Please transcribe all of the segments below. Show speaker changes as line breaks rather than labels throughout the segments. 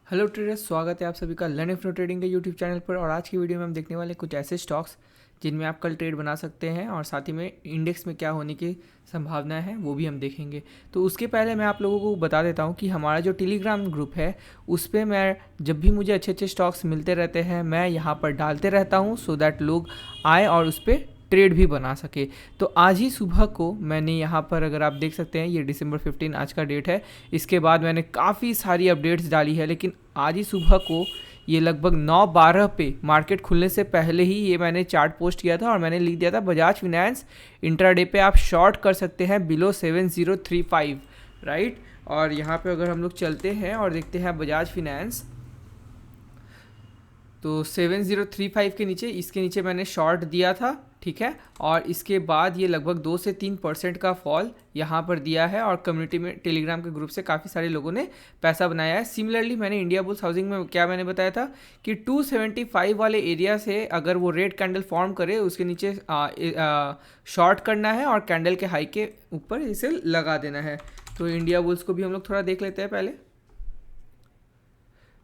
Hello traders, स्वागत है आप सभी का लर्न इफ नो ट्रेडिंग के यूट्यूब चैनल पर। और आज की वीडियो में हम देखने वाले कुछ ऐसे स्टॉक्स जिनमें आप कल ट्रेड बना सकते हैं और साथ ही में इंडेक्स में क्या होने की संभावना है वो भी हम देखेंगे। तो उसके पहले मैं आप लोगों को बता देता हूँ कि हमारा जो टेलीग्राम ग्रुप है उस पर मैं जब भी मुझे अच्छे अच्छे स्टॉक्स मिलते रहते हैं मैं यहाँ पर डालते रहता हूँ सो दैट लोग आए और उस पर ट्रेड भी बना सके। तो आज ही सुबह को मैंने यहाँ पर, अगर आप देख सकते हैं, ये दिसंबर 15 आज का डेट है। इसके बाद मैंने काफ़ी सारी अपडेट्स डाली है, लेकिन आज ही सुबह को ये लगभग 9:12 पे मार्केट खुलने से पहले ही ये मैंने चार्ट पोस्ट किया था और मैंने लिख दिया था बजाज फिनेंस इंट्राडे पे आप शॉर्ट कर सकते हैं बिलो 7035, राइट। और यहाँ पे अगर हम लोग चलते हैं और देखते हैं बजाज फिनेंस, तो 7035 के नीचे, इसके नीचे मैंने शॉर्ट दिया था, ठीक है। और इसके बाद ये लगभग 2 से 3% का फॉल यहाँ पर दिया है और कम्युनिटी में टेलीग्राम के ग्रुप से काफ़ी सारे लोगों ने पैसा बनाया है। सिमिलरली मैंने इंडिया बुल्स हाउसिंग में क्या मैंने बताया था कि 275 वाले एरिया से अगर वो रेड कैंडल फॉर्म करे उसके नीचे शॉर्ट करना है और कैंडल के हाई के ऊपर इसे लगा देना है। तो इंडिया बुल्स को भी हम लोग थोड़ा देख लेते हैं पहले।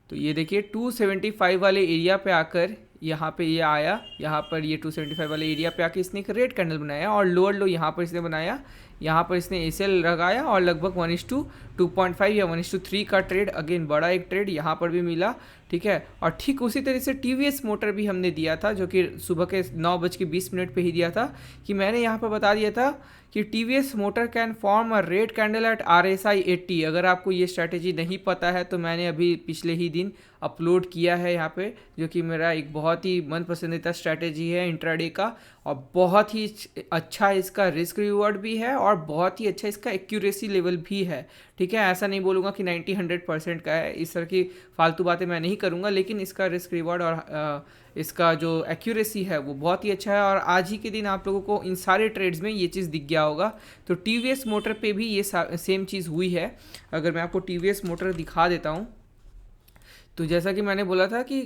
तो ये देखिए 275 वाले एरिया पे आकर यहाँ पे ये आया, यहाँ पर ये 275 वाले एरिया पे आकर इसने एक रेड कैंडल बनाया और लोअर लो यहाँ पर इसने बनाया, यहाँ पर इसने एसएल लगाया और लगभग 1:2.5 या 1:3 का ट्रेड, अगेन बड़ा एक ट्रेड यहाँ पर भी मिला, ठीक है। और ठीक उसी तरह से टीवीएस मोटर भी हमने दिया था, जो कि सुबह के 9:20 पे ही दिया था, कि मैंने यहाँ पर बता दिया था कि TVS motor can form a red candle eight RSI 80। अगर आपको ये स्ट्रैटेजी नहीं पता है तो मैंने अभी पिछले ही दिन अपलोड किया है यहाँ पे, जो कि मेरा एक बहुत ही मन पसंदीदा स्ट्रैटेजी है इंट्राडे का, और बहुत ही अच्छा इसका रिस्क रिवॉर्ड भी है और बहुत ही अच्छा इसका एक्यूरेसी लेवल भी है, ठीक है। ऐसा नहीं बोलूँगा कि 90-100% का है, इस तरह की फालतू बातें मैं नहीं करूँगा, लेकिन इसका रिस्क रिवॉर्ड और इसका जो एक्यूरेसी है वो बहुत ही अच्छा है। और आज ही के दिन आप लोगों को इन सारे ट्रेड्स में ये चीज़ दिख गया होगा। तो टीवीएस मोटर पे भी ये सेम चीज़ हुई है। अगर मैं आपको टीवीएस मोटर दिखा देता हूँ, तो जैसा कि मैंने बोला था कि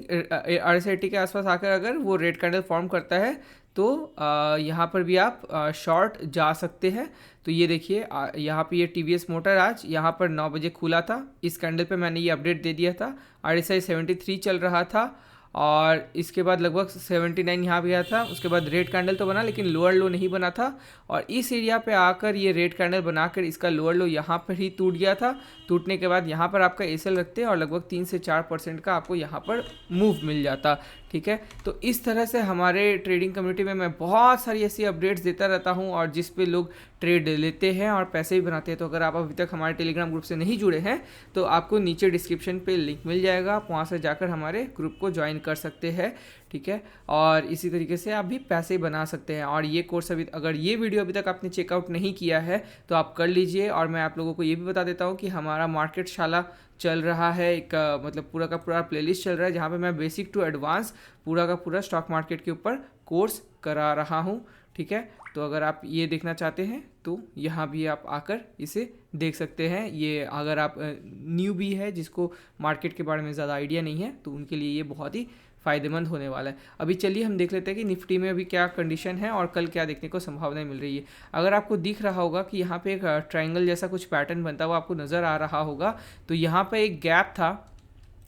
RSI के आसपास आकर अगर वो रेड कैंडल फॉर्म करता है तो यहाँ पर भी आप शॉर्ट जा सकते हैं। तो ये देखिए यहाँ पे ये टीवीएस मोटर आज यहाँ पर 9 बजे खुला था, इस कैंडल पे मैंने ये अपडेट दे दिया था। RSI 73 चल रहा था और इसके बाद लगभग 79 यहाँ भी आया था। उसके बाद रेड कैंडल तो बना लेकिन लोअर लो नहीं बना था, और इस एरिया पे आकर ये रेड कैंडल बनाकर इसका लोअर लो यहाँ पर ही टूट गया था। टूटने के बाद यहाँ पर आपका एसएल रखते हैं और लगभग 3 से 4% का आपको यहाँ पर मूव मिल जाता, ठीक है। तो इस तरह से हमारे ट्रेडिंग कम्युनिटी में मैं बहुत सारी ऐसी अपडेट्स देता रहता हूँ और जिस पे लोग ट्रेड लेते हैं और पैसे भी बनाते हैं। तो अगर आप अभी तक हमारे टेलीग्राम ग्रुप से नहीं जुड़े हैं तो आपको नीचे डिस्क्रिप्शन पे लिंक मिल जाएगा, आप वहाँ से जाकर हमारे ग्रुप को ज्वाइन कर सकते हैं, ठीक है। और इसी तरीके से आप भी पैसे बना सकते हैं। और ये कोर्स अभी, अगर ये वीडियो अभी तक आपने चेकआउट नहीं किया है तो आप कर लीजिए। और मैं आप लोगों को ये भी बता देता हूँ कि हमारा मार्केट शाला चल रहा है, एक मतलब पूरा का पूरा प्लेलिस्ट चल रहा है जहाँ पे मैं बेसिक टू एडवांस पूरा का पूरा स्टॉक मार्केट के ऊपर कोर्स करा रहा हूँ, ठीक है। तो अगर आप ये देखना चाहते हैं तो यहाँ भी आप आकर इसे देख सकते हैं। ये अगर आप न्यू भी है जिसको मार्केट के बारे में ज़्यादा आइडिया नहीं है तो उनके लिए ये बहुत ही फ़ायदेमंद होने वाला है। अभी चलिए हम देख लेते हैं कि निफ्टी में अभी क्या कंडीशन है और कल क्या देखने को संभावनाएं मिल रही है। अगर आपको दिख रहा होगा कि यहाँ पे एक ट्रायंगल जैसा कुछ पैटर्न बनता हुआ आपको नज़र आ रहा होगा, तो यहाँ पे एक गैप था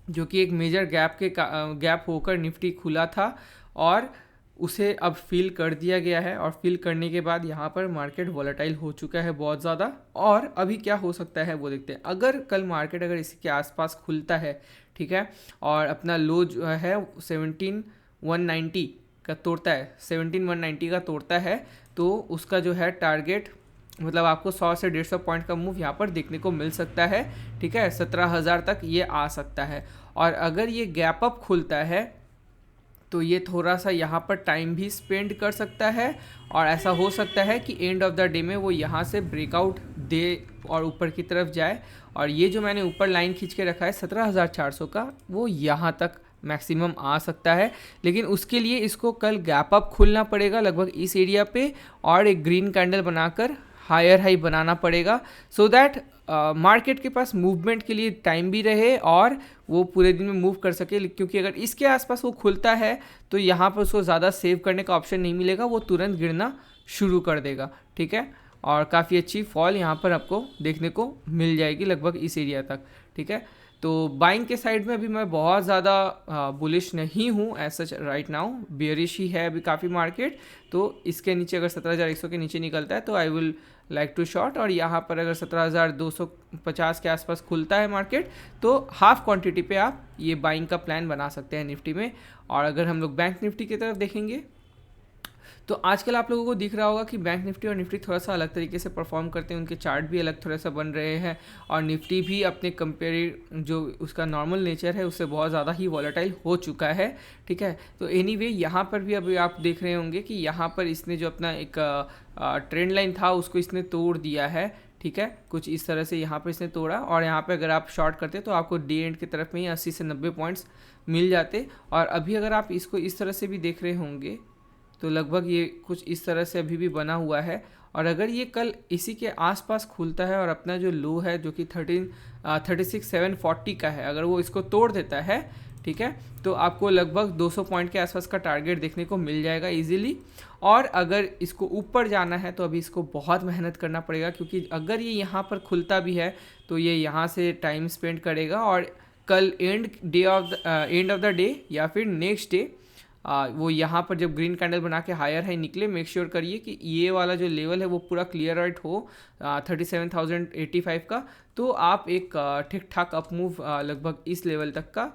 जो कि एक मेजर गैप होकर निफ्टी खुला था और उसे अब फिल कर दिया गया है। और फिल करने के बाद यहाँ पर मार्केट वॉलेटाइल हो चुका है बहुत ज़्यादा। और अभी क्या हो सकता है वो देखते हैं। अगर कल मार्केट अगर इसके आसपास खुलता है, ठीक है, और अपना लो जो है 17,190 का तोड़ता है, 17,190 का तोड़ता है, तो उसका जो है टारगेट, मतलब आपको 100 से 150 पॉइंट का मूव यहाँ पर देखने को मिल सकता है, ठीक है। 17,000 तक ये आ सकता है। और अगर ये गैप अप खुलता है तो ये थोड़ा सा यहाँ पर टाइम भी स्पेंड कर सकता है और ऐसा हो सकता है कि एंड ऑफ द डे में वो यहाँ से ब्रेकआउट दे और ऊपर की तरफ जाए। और ये जो मैंने ऊपर लाइन खींच के रखा है 17,400 का, वो यहाँ तक मैक्सिमम आ सकता है। लेकिन उसके लिए इसको कल गैप अप खुलना पड़ेगा लगभग इस एरिया पे और एक ग्रीन कैंडल बनाकर हायर हाई बनाना पड़ेगा, सो दैट मार्केट के पास मूवमेंट के लिए टाइम भी रहे और वो पूरे दिन में मूव कर सके। क्योंकि अगर इसके आसपास वो खुलता है तो यहाँ पर उसको ज़्यादा सेव करने का ऑप्शन नहीं मिलेगा, वो तुरंत गिरना शुरू कर देगा, ठीक है। और काफ़ी अच्छी फॉल यहाँ पर आपको देखने को मिल जाएगी लगभग इस एरिया तक, ठीक है। तो बाइंग के साइड में अभी मैं बहुत ज़्यादा बुलिश नहीं हूँ as such right now, bearish ही है अभी काफ़ी मार्केट। तो इसके नीचे अगर 17,100 के नीचे निकलता है तो I will like to short, और यहाँ पर अगर 17,250 के आसपास खुलता है मार्केट तो हाफ क्वांटिटी पे आप ये बाइंग का प्लान बना सकते हैं निफ्टी में। और अगर हम लोग बैंक निफ्टी की तरफ देखेंगे तो आजकल आप लोगों को दिख रहा होगा कि बैंक निफ्टी और निफ्टी थोड़ा सा अलग तरीके से परफॉर्म करते हैं, उनके चार्ट भी अलग थोड़ा सा बन रहे हैं, और निफ्टी भी अपने कंपेयर जो उसका नॉर्मल नेचर है उससे बहुत ज़्यादा ही वॉलेटाइल हो चुका है, ठीक है। तो एनीवे यहाँ पर भी अभी आप देख रहे होंगे कि यहाँ पर इसने जो अपना एक ट्रेंड लाइन था उसको इसने तोड़ दिया है, ठीक है। कुछ इस तरह से यहाँ पर इसने तोड़ा, और यहाँ पर अगर आप शॉर्ट करते तो आपको डे एंड की तरफ में ही 80 से 90 पॉइंट्स मिल जाते। और अभी अगर आप इसको इस तरह से भी देख रहे होंगे तो लगभग ये कुछ इस तरह से अभी भी बना हुआ है, और अगर ये कल इसी के आसपास खुलता है और अपना जो लो है जो कि 36,740 का है, अगर वो इसको तोड़ देता है, ठीक है, तो आपको लगभग 200 पॉइंट के आसपास का टारगेट देखने को मिल जाएगा इजीली। और अगर इसको ऊपर जाना है तो अभी इसको बहुत मेहनत करना पड़ेगा, क्योंकि अगर ये यहाँ पर खुलता भी है तो ये यहाँ से टाइम स्पेंड करेगा, और कल एंड ऑफ द डे या फिर नेक्स्ट डे वो यहाँ पर जब ग्रीन कैंडल बना के हायर हाई निकले, मेक श्योर करिए कि ये वाला जो लेवल है वो पूरा क्लियर आउट हो 37,085 का, तो आप एक ठीक ठाक अप मूव लगभग इस लेवल तक का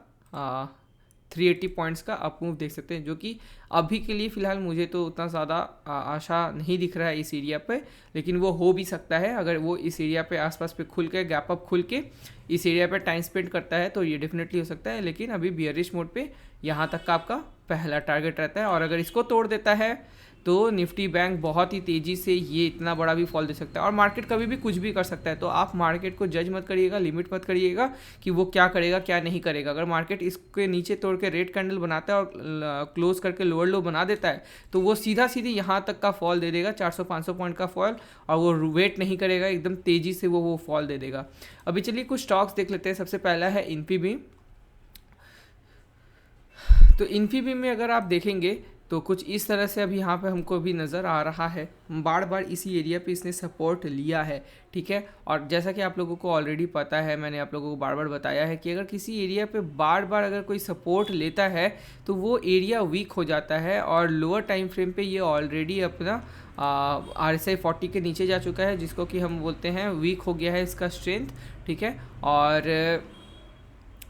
380 पॉइंट्स का अप मूव देख सकते हैं, जो कि अभी के लिए फ़िलहाल मुझे तो उतना ज़्यादा आशा नहीं दिख रहा है इस एरिया पे, लेकिन वो हो भी सकता है। अगर वो इस एरिया पे आसपास पे खुल के गैप अप खुल के इस एरिया पे टाइम स्पेंड करता है तो ये डेफिनेटली हो सकता है, लेकिन अभी बियरिश मोड पे यहाँ तक का आपका पहला टारगेट रहता है। और अगर इसको तोड़ देता है तो निफ्टी बैंक बहुत ही तेज़ी से ये इतना बड़ा भी फॉल दे सकता है, और मार्केट कभी भी कुछ भी कर सकता है। तो आप मार्केट को जज मत करिएगा, लिमिट मत करिएगा कि वो क्या करेगा क्या नहीं करेगा। अगर मार्केट इसके नीचे तोड़ के रेड कैंडल बनाता है और क्लोज करके लोअर लो बना देता है तो वो सीधा सीधी यहाँ तक का फॉल दे देगा, 400-500 पॉइंट का फॉल, और वो वेट नहीं करेगा, एकदम तेज़ी से वो फॉल दे देगा। अभी चलिए कुछ स्टॉक्स देख लेते हैं। सबसे पहला है इन्फीबीम। तो इन्फीबीम में अगर आप देखेंगे तो कुछ इस तरह से अभी यहाँ पे हमको भी नज़र आ रहा है, बार बार इसी एरिया पे इसने सपोर्ट लिया है, ठीक है। और जैसा कि आप लोगों को ऑलरेडी पता है, मैंने आप लोगों को बार बार बताया है कि अगर किसी एरिया पे बार बार अगर कोई सपोर्ट लेता है तो वो एरिया वीक हो जाता है, और लोअर टाइम फ्रेम पे ये ऑलरेडी अपना RSI 40 के नीचे जा चुका है, जिसको कि हम बोलते हैं वीक हो गया है इसका स्ट्रेंथ, ठीक है। और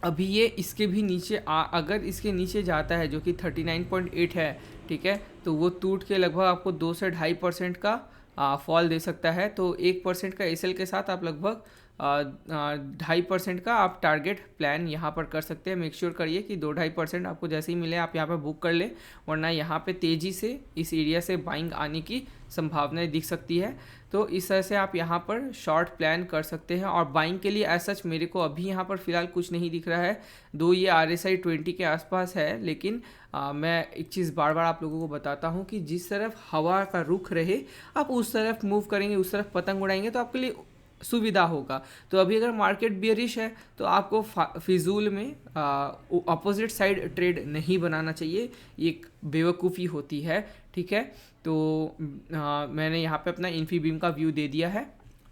अभी ये इसके भी नीचे अगर इसके नीचे जाता है जो कि 39.8 है, ठीक है, तो वो टूट के लगभग आपको 2 से 2.5% का फॉल दे सकता है। तो 1% का एसएल के साथ आप लगभग 2.5% का आप टारगेट प्लान यहाँ पर कर सकते हैं। मेक श्योर करिए कि 2-2.5% आपको जैसे ही मिले आप यहाँ पर बुक कर लें, वरना यहाँ पे तेज़ी से इस एरिया से बाइंग आने की संभावनाएं दिख सकती है। तो इस तरह से आप यहाँ पर शॉर्ट प्लान कर सकते हैं। और बाइंग के लिए एज सच मेरे को अभी यहाँ पर फ़िलहाल कुछ नहीं दिख रहा है, दो ये RSI 20 के आसपास है, लेकिन मैं एक चीज़ बार बार आप लोगों को बताता हूँ कि जिस तरफ हवा का रुख रहे आप उस तरफ मूव करेंगे, उस तरफ पतंग उड़ाएंगे तो आपके लिए सुविधा होगा। तो अभी अगर मार्केट बियरिश है तो आपको फिजूल में अपोजिट साइड ट्रेड नहीं बनाना चाहिए, ये एक बेवकूफ़ी होती है, ठीक है। तो मैंने यहाँ पे अपना इन्फीबीम का व्यू दे दिया है।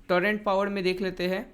टोरेंट पावर में देख लेते हैं।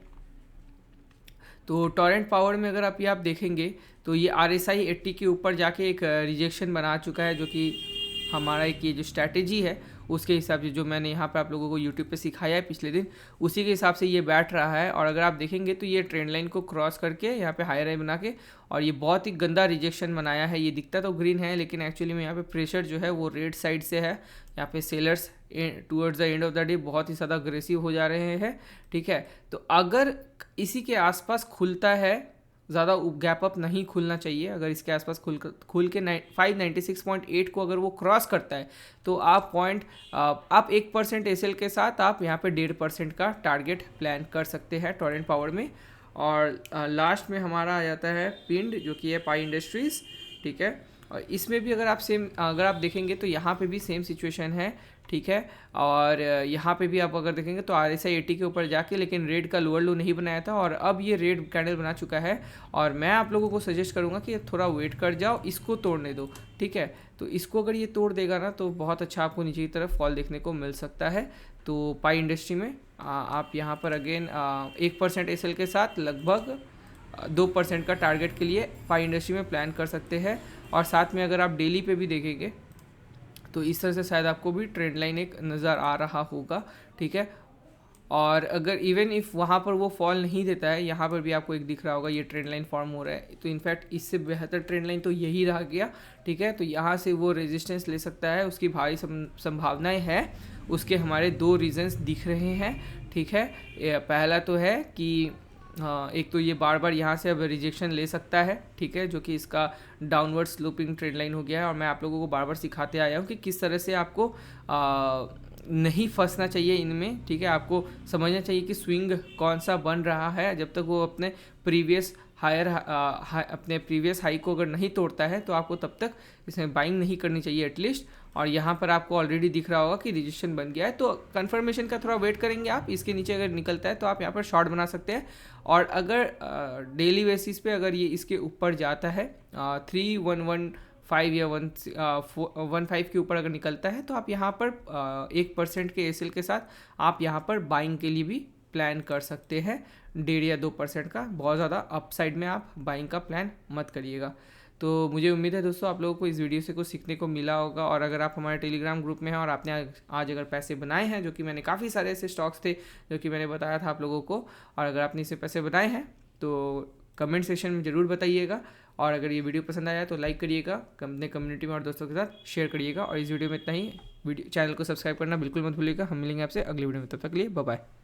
तो टोरेंट पावर में अगर आप देखेंगे तो ये RSI 80 के ऊपर जाके एक रिजेक्शन बना चुका है, जो कि हमारा एक ये जो स्ट्रैटेजी है उसके हिसाब से जो मैंने यहाँ पे आप लोगों को यूट्यूब पे सिखाया है पिछले दिन, उसी के हिसाब से ये बैठ रहा है। और अगर आप देखेंगे तो ये ट्रेंड लाइन को क्रॉस करके यहाँ पे हाई राई बना के, और ये बहुत ही गंदा रिजेक्शन बनाया है। ये दिखता तो ग्रीन है लेकिन एक्चुअली में यहाँ पे प्रेशर जो है वो रेड साइड से है। यहाँ पे sellers towards the end of the day बहुत ही ज़्यादा अग्रेसिव हो जा रहे हैं, ठीक है। तो अगर इसी के आसपास खुलता है, ज़्यादा गैप अप नहीं खुलना चाहिए। अगर इसके आसपास खुल के 596.8 को अगर वो क्रॉस करता है तो आप 1% एसएल के साथ आप यहाँ पे 1.5% का टारगेट प्लान कर सकते हैं टोरेंट पावर में। और लास्ट में हमारा आ जाता है पिंड, जो कि है पाई इंडस्ट्रीज़, ठीक है। और इसमें भी अगर आप देखेंगे तो यहाँ पे भी सेम सिचुएशन है, ठीक है। और यहाँ पे भी आप अगर देखेंगे तो RSI 80 के ऊपर जाके लेकिन रेड का लोअर लो नहीं बनाया था और अब ये रेड कैंडल बना चुका है। और मैं आप लोगों को सजेस्ट करूँगा कि थोड़ा वेट कर जाओ, इसको तोड़ने दो, ठीक है। तो इसको अगर ये तोड़ देगा ना तो बहुत अच्छा आपको नीचे की तरफ फॉल देखने को मिल सकता है। तो पाई इंडस्ट्री में आप यहाँ पर अगेन 1% एसएल के साथ लगभग 2% का टारगेट के लिए पाई इंडस्ट्री में प्लान कर सकते हैं। और साथ में अगर आप डेली पे भी देखेंगे तो इस तरह से शायद आपको भी ट्रेंड लाइन एक नज़र आ रहा होगा, ठीक है। और अगर इवन इफ़ वहाँ पर वो फॉल नहीं देता है, यहाँ पर भी आपको एक दिख रहा होगा ये ट्रेंड लाइन फॉर्म हो रहा है, तो इनफैक्ट इससे बेहतर ट्रेंड लाइन तो यही रह गया, ठीक है। तो यहाँ से वो रेजिस्टेंस ले सकता है, उसकी भारी संभावनाएं हैं। उसके हमारे 2 रीजंस दिख रहे हैं, ठीक है। पहला तो है कि हाँ, एक तो ये बार बार यहाँ से अब रिजेक्शन ले सकता है, ठीक है, जो कि इसका डाउनवर्ड स्लोपिंग ट्रेंड लाइन हो गया है। और मैं आप लोगों को बार बार सिखाते आया हूँ कि किस तरह से आपको नहीं फंसना चाहिए इनमें, ठीक है। आपको समझना चाहिए कि स्विंग कौन सा बन रहा है, जब तक वो अपने प्रीवियस अपने प्रीवियस हाई को अगर नहीं तोड़ता है तो आपको तब तक इसमें बाइंग नहीं करनी चाहिए एटलीस्ट। और यहाँ पर आपको ऑलरेडी दिख रहा होगा कि रिजेक्शन बन गया है, तो कंफर्मेशन का थोड़ा वेट करेंगे आप। इसके नीचे अगर निकलता है तो आप यहाँ पर शॉर्ट बना सकते हैं। और अगर डेली बेसिस पे अगर ये इसके ऊपर जाता है 3115 या 115 के ऊपर अगर निकलता है तो आप यहाँ पर 1% के एसएल के साथ आप यहाँ पर बाइंग के लिए भी प्लान कर सकते हैं। 1.5 या 2% का, बहुत ज़्यादा अपसाइड में आप बाइंग का प्लान मत करिएगा। तो मुझे उम्मीद है दोस्तों आप लोगों को इस वीडियो से कुछ सीखने को मिला होगा। और अगर आप हमारे टेलीग्राम ग्रुप में हैं और आपने आज अगर पैसे बनाए हैं, जो कि मैंने काफ़ी सारे ऐसे स्टॉक्स थे जो कि मैंने बताया था आप लोगों को, और अगर आपने इससे पैसे बनाए हैं तो कमेंट सेक्शन में ज़रूर बताइएगा। और अगर ये वीडियो पसंद आया तो लाइक करिएगा, अपने कम्युनिटी में और दोस्तों के साथ शेयर करिएगा। और इस वीडियो में इतना ही। चैनल को सब्सक्राइब करना बिल्कुल मत भूलिएगा। हम मिलेंगे आपसे अगली वीडियो में, तब तक के लिए बाय बाय।